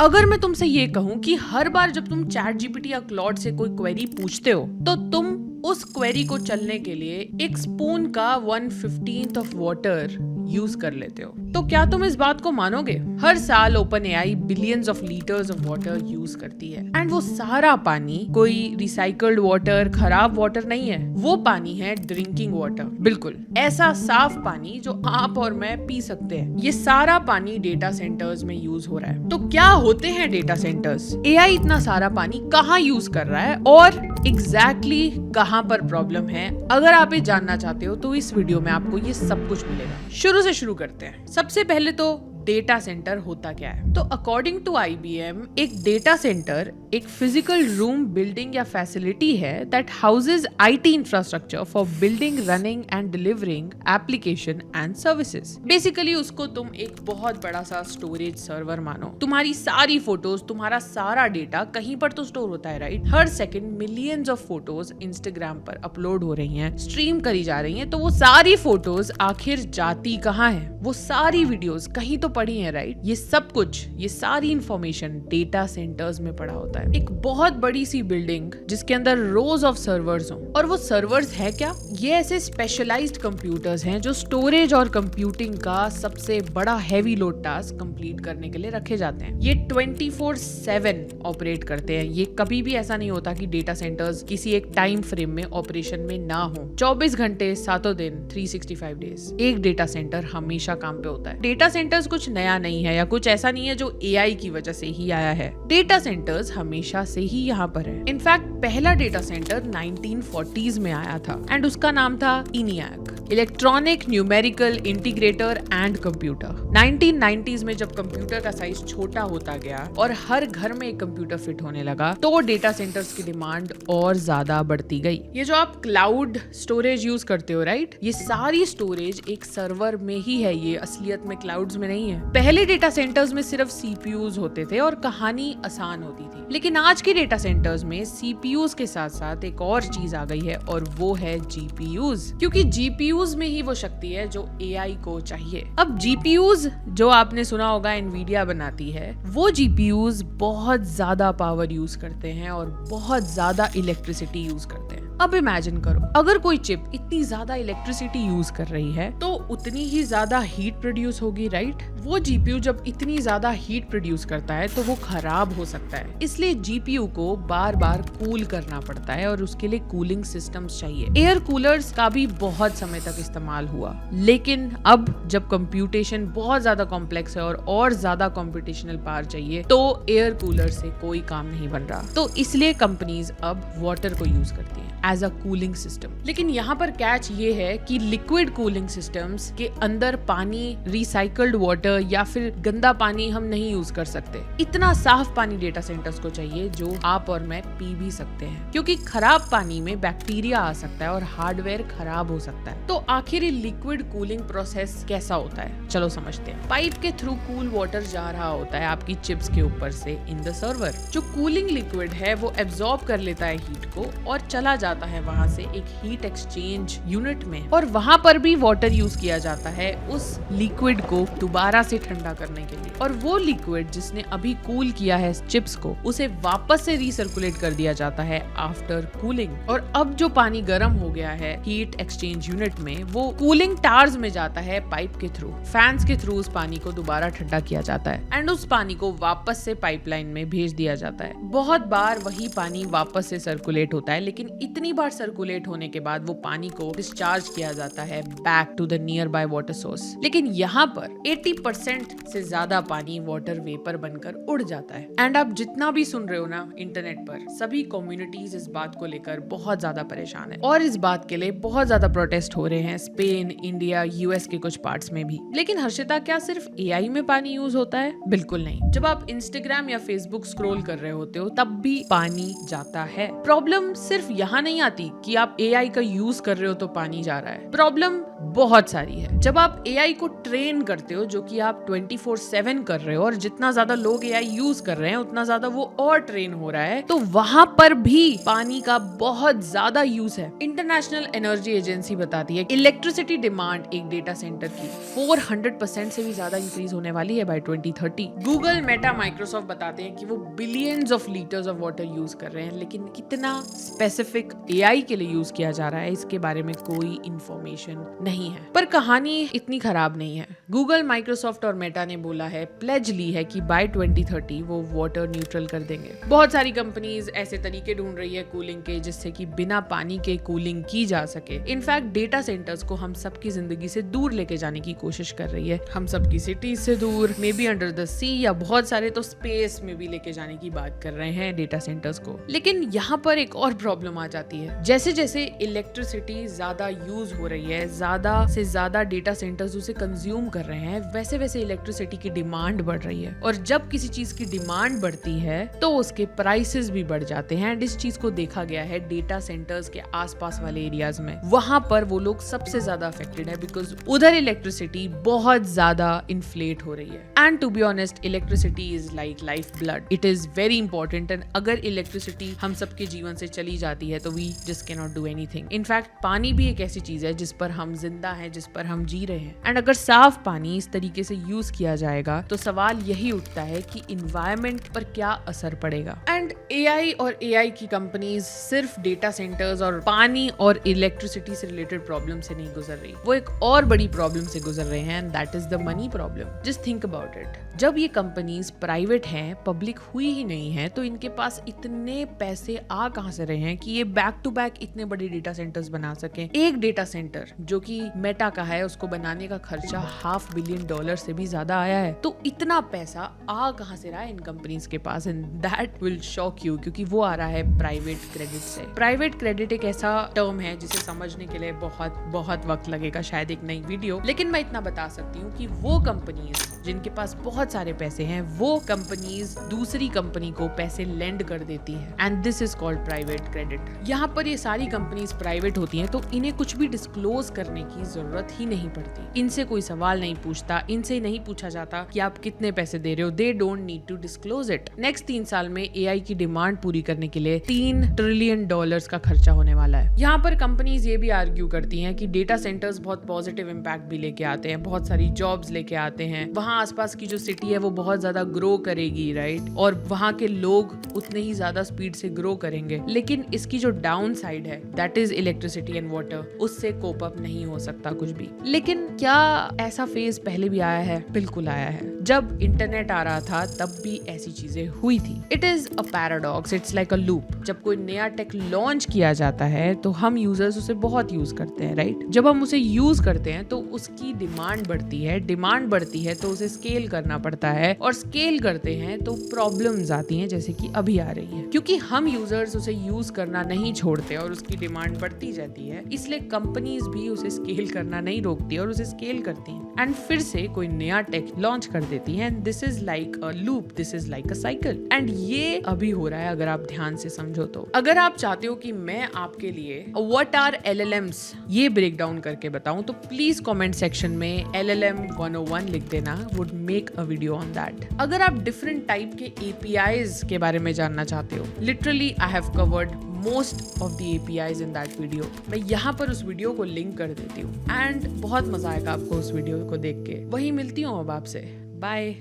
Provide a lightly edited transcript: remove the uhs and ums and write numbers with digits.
अगर मैं तुमसे ये कहूं कि हर बार जब तुम चैट जीपीटी या क्लॉड से कोई क्वेरी पूछते हो तो तुम उस क्वेरी को चलने के लिए एक स्पून का 1/15 ऑफ वाटर यूज कर लेते हो, तो क्या तुम इस बात को मानोगे? हर साल open AI billions of litres of water use करती है एंड वो सारा पानी कोई रिसाइकल्ड वाटर, खराब वाटर नहीं है। वो पानी है ड्रिंकिंग वाटर, बिल्कुल ऐसा साफ पानी जो आप और मैं पी सकते हैं। ये सारा पानी डेटा सेंटर्स में यूज हो रहा है। तो क्या होते हैं डेटा सेंटर्स? एआई इतना सारा पानी कहाँ यूज कर रहा है और एग्जैक्टली कहाँ पर प्रॉब्लम है? अगर आप ये जानना चाहते हो तो इस वीडियो में आपको ये सब कुछ मिलेगा। शुरू से शुरू करते हैं। सबसे पहले तो डेटा सेंटर होता क्या है? तो अकॉर्डिंग टू आईबीएम एक डेटा सेंटर एक फिजिकल रूम, बिल्डिंग या फैसिलिटी है that houses IT infrastructure for building, running and delivering application and services. Basically उसको तुम एक बहुत बड़ा सा स्टोरेज सर्वर मानो। तुम्हारी सारी फोटोज, तुम्हारा सारा डेटा कहीं पर तो स्टोर होता है, right? Her second millions of photos Instagram पर अपलोड हो रही हैं, स्ट्रीम करी जा रही हैं। तो वो सारी फोटोज आखिर जाती कहाँ है? वो सारी वीडियोस कहीं तो पड़ी है, राइट? ये सब कुछ, ये सारी इंफॉर्मेशन डेटा सेंटर्स में पड़ा होता है। एक बहुत बड़ी सी बिल्डिंग जिसके अंदर रोज ऑफ सर्वर्स हो। और वो सर्वर्स है क्या? ये ऐसे स्पेशलाइज्ड कंप्यूटर्स हैं जो स्टोरेज और कंप्यूटिंग का सबसे बड़ा हैवी लोड टास्क कंप्लीट करने के लिए रखे जाते हैं। ये 24/7 ऑपरेट करते हैं। ये कभी भी ऐसा नहीं होता कि डेटा सेंटर्स किसी एक टाइम फ्रेम में ऑपरेशन में ना हो। 24 घंटे 7 दिन 365 डेज एक डेटा सेंटर हमेशा काम पे होता है। डेटा सेंटर्स कुछ नया नहीं है या कुछ ऐसा नहीं है जो एआई की वजह से ही आया है। डेटा सेंटर्स हमेशा से ही यहाँ पर है। इनफैक्ट पहला डेटा सेंटर 1940s में आया था एंड उसका नाम था ENIAC, electronic numerical integrator and computer. 1990s में जब कंप्यूटर का साइज छोटा होता गया और हर घर में एक कंप्यूटर फिट होने लगा तो डेटा सेंटर्स की डिमांड और ज्यादा बढ़ती गई। ये जो आप क्लाउड स्टोरेज यूज करते हो, राइट? ये सारी स्टोरेज एक सर्वर में ही है, ये असलियत में क्लाउड्स में नहीं है। पहले डेटा सेंटर्स में सिर्फ सीपीयूज होते थे और कहानी आसान होती थी, लेकिन आज के डेटा सेंटर्स में सीपीयूज के साथ साथ एक और चीज आ गई है और वो है जीपीयूज, क्योंकि जीपीयूज में ही वो शक्ति है जो एआई को चाहिए। अब जीपीयूज जो आपने सुना होगा एनवीडिया बनाती है, वो जीपीयूज बहुत ज्यादा पावर यूज करते हैं और बहुत ज्यादा इलेक्ट्रिसिटी यूज करते हैं। अब इमेजिन करो, अगर कोई चिप इतनी ज्यादा इलेक्ट्रिसिटी यूज कर रही है तो उतनी ही ज्यादा हीट प्रोड्यूस होगी, राइट? वो जीपीयू जब इतनी ज्यादा हीट प्रोड्यूस करता है तो वो खराब हो सकता है। इसलिए जीपीयू को बार बार कूल करना पड़ता है और उसके लिए कूलिंग सिस्टम्स चाहिए। एयर कूलर्स का भी बहुत समय तक इस्तेमाल हुआ, लेकिन अब जब कंप्यूटेशन बहुत ज्यादा कॉम्प्लेक्स है और ज्यादा कंप्यूटेशनल पावर चाहिए तो एयर कूलर से कोई काम नहीं बन रहा। तो इसलिए कंपनीज अब वाटर को यूज करती हैं एज अ कूलिंग सिस्टम। लेकिन यहाँ पर कैच ये है कि लिक्विड कूलिंग सिस्टम्स के अंदर पानी, रिसाइकल्ड वाटर या फिर गंदा पानी हम नहीं यूज कर सकते। इतना साफ पानी डेटा सेंटर्स को चाहिए जो आप और मैं पी भी सकते हैं, क्योंकि खराब पानी में बैक्टीरिया आ सकता है और हार्डवेयर खराब हो सकता है। तो आखिर ये लिक्विड कूलिंग प्रोसेस कैसा होता है, चलो समझते हैं। पाइप के थ्रू कूल वाटर जा रहा होता है आपकी चिप्स के ऊपर से इन द सर्वर। जो कूलिंग लिक्विड है वो एब्जॉर्ब कर लेता है हीट को और चला जाता है वहां से एक हीट एक्सचेंज यूनिट में, और वहां पर भी वाटर यूज किया जाता है उस लिक्विड को दोबारा से ठंडा करने के लिए। और वो लिक्विड जिसने अभी कूल किया है चिप्स को, उसे वापस से रिसर्कुलेट कर दिया जाता है आफ्टर कूलिंग। और अब जो पानी गर्म हो गया है हीट एक्सचेंज यूनिट में, वो कूलिंग टावर्स में जाता है पाइप के थ्रू। फैंस के थ्रू उस पानी को दोबारा ठंडा किया जाता है एंड उस पानी को वापस से पाइपलाइन में भेज दिया जाता है। बहुत बार वही पानी वापस से सर्कुलेट होता है, लेकिन इतनी बार सर्कुलेट होने के बाद वो पानी को डिस्चार्ज किया जाता है back to the nearby water source. लेकिन यहाँ पर 80% से ज्यादा पानी वाटर वेपर बनकर उड़ जाता है। एंड आप जितना भी सुन रहे हो ना इंटरनेट पर, सभी कम्युनिटीज इस बात को लेकर बहुत ज्यादा परेशान है और इस बात के लिए बहुत ज्यादा प्रोटेस्ट हो रहे हैं स्पेन, इंडिया, यूएस के कुछ पार्ट्स में भी। लेकिन हर्षिता, क्या सिर्फ एआई में पानी यूज होता है? बिल्कुल नहीं। जब आप इंस्टाग्राम या फेसबुक स्क्रॉल कर रहे होते हो तब भी पानी जाता है। प्रॉब्लम सिर्फ यहाँ नहीं आती कि आप एआई का यूज कर रहे हो तो पानी जा रहा है। प्रॉब्लम बहुत सारी है। जब आप AI को ट्रेन करते हो, जो कि आप 24/7 कर रहे हो, और जितना ज्यादा लोग AI यूज कर रहे हैं उतना ज्यादा वो और ट्रेन हो रहा है, तो वहां पर भी पानी का बहुत ज्यादा यूज है। इंटरनेशनल एनर्जी एजेंसी बताती है इलेक्ट्रिसिटी डिमांड एक डेटा सेंटर की 400% से भी ज्यादा इंक्रीज होने वाली है बाय 2030। गूगल, मेटा, माइक्रोसॉफ्ट बताते हैं कि वो billions of litres of water use कर रहे हैं, लेकिन कितना स्पेसिफिक AI के लिए यूज किया जा रहा है इसके बारे में कोई इंफॉर्मेशन नहीं है। पर कहानी इतनी खराब नहीं है। गूगल, माइक्रोसॉफ्ट और मेटा ने बोला है, प्लेज ली है कि बाय 2030 वो वाटर न्यूट्रल कर देंगे। बहुत सारी कंपनीज ऐसे तरीके ढूंढ रही है कूलिंग के जिससे कि बिना पानी के कूलिंग की जा सके। इनफैक्ट डेटा सेंटर्स को हम सबकी जिंदगी से दूर लेके जाने की कोशिश कर रही है, हम सबकी सिटीज से दूर, मे बी अंडर द सी, या बहुत सारे तो स्पेस में भी लेके जाने की बात कर रहे हैं डेटा सेंटर्स को। लेकिन यहाँ पर एक और प्रॉब्लम आ जाती है। जैसे जैसे इलेक्ट्रिसिटी ज्यादा यूज हो रही है, ज्यादा से ज्यादा डेटा सेंटर्स उसे कंज्यूम कर रहे हैं, वैसे वैसे इलेक्ट्रिसिटी की डिमांड बढ़ रही है। और जब किसी चीज की डिमांड बढ़ती है तो उसके प्राइसेस भी बढ़ जाते हैं। एंड इस चीज को देखा गया है डेटा सेंटर्स के आसपास वाले एरियाज में। वहां पर वो लोग सबसे ज्यादा अफेक्टेड है, बिकॉज उधर इलेक्ट्रिसिटी बहुत ज्यादा इन्फ्लेट हो रही है। And to be honest, electricity is like life blood, it is very important. And अगर इलेक्ट्रिसिटी हम सबके जीवन से चली जाती है तो we just cannot do anything. In fact पानी भी एक ऐसी चीज है जिस पर हम जिंदा हैं, जिस पर हम जी रहे हैं। एंड अगर साफ पानी इस तरीके से यूज किया जाएगा तो सवाल यही उठता है कि इन्वायरमेंट पर क्या असर पड़ेगा। एंड AI और AI की कंपनीज सिर्फ डेटा सेंटर्स और पानी और इलेक्ट्रिसिटी से रिलेटेड प्रॉब्लम से नहीं गुजर रही, वो एक और बड़ी प्रॉब्लम से गुजर रहे हैं, and that is the money problem. Just think about it. जब ये कंपनीज प्राइवेट हैं, पब्लिक हुई ही नहीं है, तो इनके पास इतने पैसे आ कहां से रहे हैं कि ये बैक टू बैक इतने बड़े डेटा सेंटर्स बना सके। एक डेटा सेंटर जो कि मेटा का है, उसको बनाने का खर्चा $500 बिलियन से भी ज्यादा आया है। तो इतना पैसा आ कहां से रहा है इन कंपनीज के पास? And that will shock you, क्योंकि वो आ रहा है प्राइवेट क्रेडिट से। प्राइवेट क्रेडिट एक ऐसा टर्म है जिसे समझने के लिए बहुत बहुत वक्त लगेगा, शायद एक नई वीडियो। लेकिन मैं इतना बता सकती हूँ कि वो कंपनीज जिनके पास बहुत सारे पैसे हैं, वो कंपनीज दूसरी कंपनी को पैसे लेंड कर देती है, and this is called private credit. यहाँ पर ये सारी कंपनीज प्राइवेट होती हैं, तो इन्हें कुछ भी डिस्क्लोज करने की जरूरत ही नहीं पड़ती। इनसे कोई सवाल नहीं पूछता, इनसे नहीं पूछा जाता कि आप कितने पैसे दे रहे हो। They don't need to disclose it. Next 3 साल में AI की डिमांड पूरी करने के लिए $3 ट्रिलियन का खर्चा होने वाला है। यहाँ पर कंपनीज ये भी आर्ग्यू करती हैं कि डेटा सेंटर्स बहुत पॉजिटिव इम्पैक्ट भी लेके आते हैं, बहुत सारी जॉब्स लेके आते हैं। वहाँ आसपास की जो सिटी है वो बहुत ज्यादा ग्रो करेगी, राइट, और वहाँ के लोग उतने ही ज्यादा स्पीड से ग्रो करेंगे। लेकिन इसकी जो डाउन साइड है, that is electricity and water, उससे कोप अप नहीं हो सकता कुछ भी। लेकिन क्या ऐसा फेज पहले भी आया है? बिल्कुल आया है। जब इंटरनेट आ रहा था तब भी ऐसी चीजें हुई थी। It is a paradox, it's like a loop. जब कोई नया टेक लॉन्च किया जाता है तो हम यूजर्स उसे बहुत यूज करते हैं, राइट। जब हम उसे यूज करते हैं तो उसकी डिमांड बढ़ती है, डिमांड बढ़ती है तो उसे स्केल करना पड़ता है, और स्केल करते हैं तो प्रॉब्लम्स आती हैं, जैसे कि अभी आ रही है। क्योंकि हम यूजर्स उसे यूज करना नहीं छोड़ते और उसकी डिमांड बढ़ती जाती है, इसलिए कंपनीज भी उसे स्केल करना नहीं रोकती और उसे स्केल करती हैं, एंड फिर से कोई नया टेक लॉन्च कर देती है। This is like a loop, this is like a cycle, and ये अभी हो रहा है अगर आप ध्यान से समझो तो। अगर आप चाहते हो कि मैं आपके लिए व्हाट आर LLMs ये ब्रेक डाउन करके बताऊं, तो प्लीज कमेंट सेक्शन में LLM 101 लिख देना, would make a video on that. अगर आप डिफरेंट टाइप के APIs के बारे में जानना चाहते हो, literally I have covered most of the APIs in that video. मैं यहाँ पर उस वीडियो को लिंक कर देती हूँ, एंड बहुत मजा आएगा आपको उस वीडियो को देख के। वही मिलती हूँ अब आपसे, बाय।